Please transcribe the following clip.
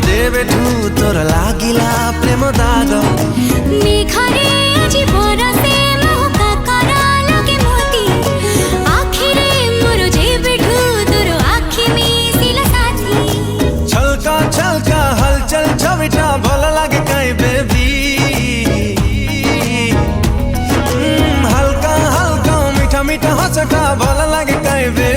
ଯେବେଠୁ ତୋର ଲାଗିଲା ପ୍ରେମ ଦାଗ मेघरे आजी बरसे महका करा लगे मोती आखिरे मोर जेबेठू तोर आखि मिसिला साथी छलका छलका हलचल छविटा भल लागे काई बेबी हल्का हल्का मीठा मीठा हंसटा भल लागे काई बेबी